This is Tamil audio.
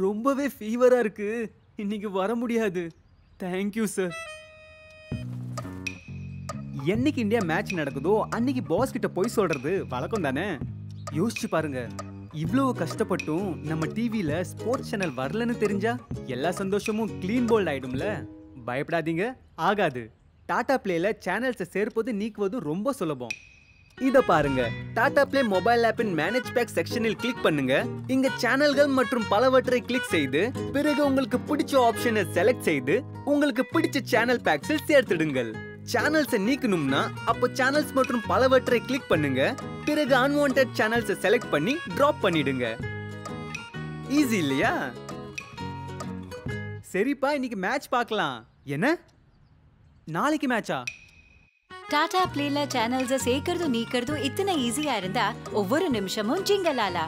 ரொம்பவே ஃபீவரா இருக்கு. இன்னைக்கு வர முடியாது. Thank you sir. என்னைக்கு இந்தியா மேட்ச் நடக்குதோ அன்னைக்கு பாஸ் கிட்ட போய் சொல்றது வழக்கம் தானே. யோசிச்சு பாருங்க, இவ்வளவு கஷ்டப்பட்டும் நம்ம டிவில ஸ்போர்ட்ஸ் சேனல் வரலன்னு தெரிஞ்சா எல்லா சந்தோஷமும் க்ளீன் போல்ட் ஆயிடும்ல. பயப்படாதீங்க, ஆகாது. டாடா பிளேல சேனல்ஸை சேர்ப்பது நீக்குவது ரொம்ப சுலபம். இத பாருங்க, டாடா பிளே மொபைல் ஆப்பின் மேனேஜ் பேக் செக்ஷனில் கிளிக் பண்ணுங்க. இங்க சேனல்கள் மற்றும் பலவற்றை கிளிக் செய்து பிறகு உங்களுக்கு பிடிச்ச ஆப்ஷனை செலக்ட் செய்து உங்களுக்கு பிடிச்ச சேனல் பேக்ஸில் சேர்த்திடுங்கள். சேனல்ஸை நீக்கணும்னா அப்போ சேனல்ஸ் மற்றும் பலவற்றை கிளிக் பண்ணுங்க. பிறகு அன்வான்டட் சேனல்ஸை செலக்ட் பண்ணி டிராப் பண்ணிடுங்க. ஈஸி இல்லையா? சரிப்பா, இன்னைக்கு மேட்ச் பார்க்கலாம். என்ன, நாளைக்கு மேட்சா? டாடா பிளேல சேனல்ஸை சேர்க்கறதும் நீக்கிறதும் இத்தனை ஈஸியா இருந்தா ஒவ்வொரு நிமிஷமும் ஜிங்கலாலா.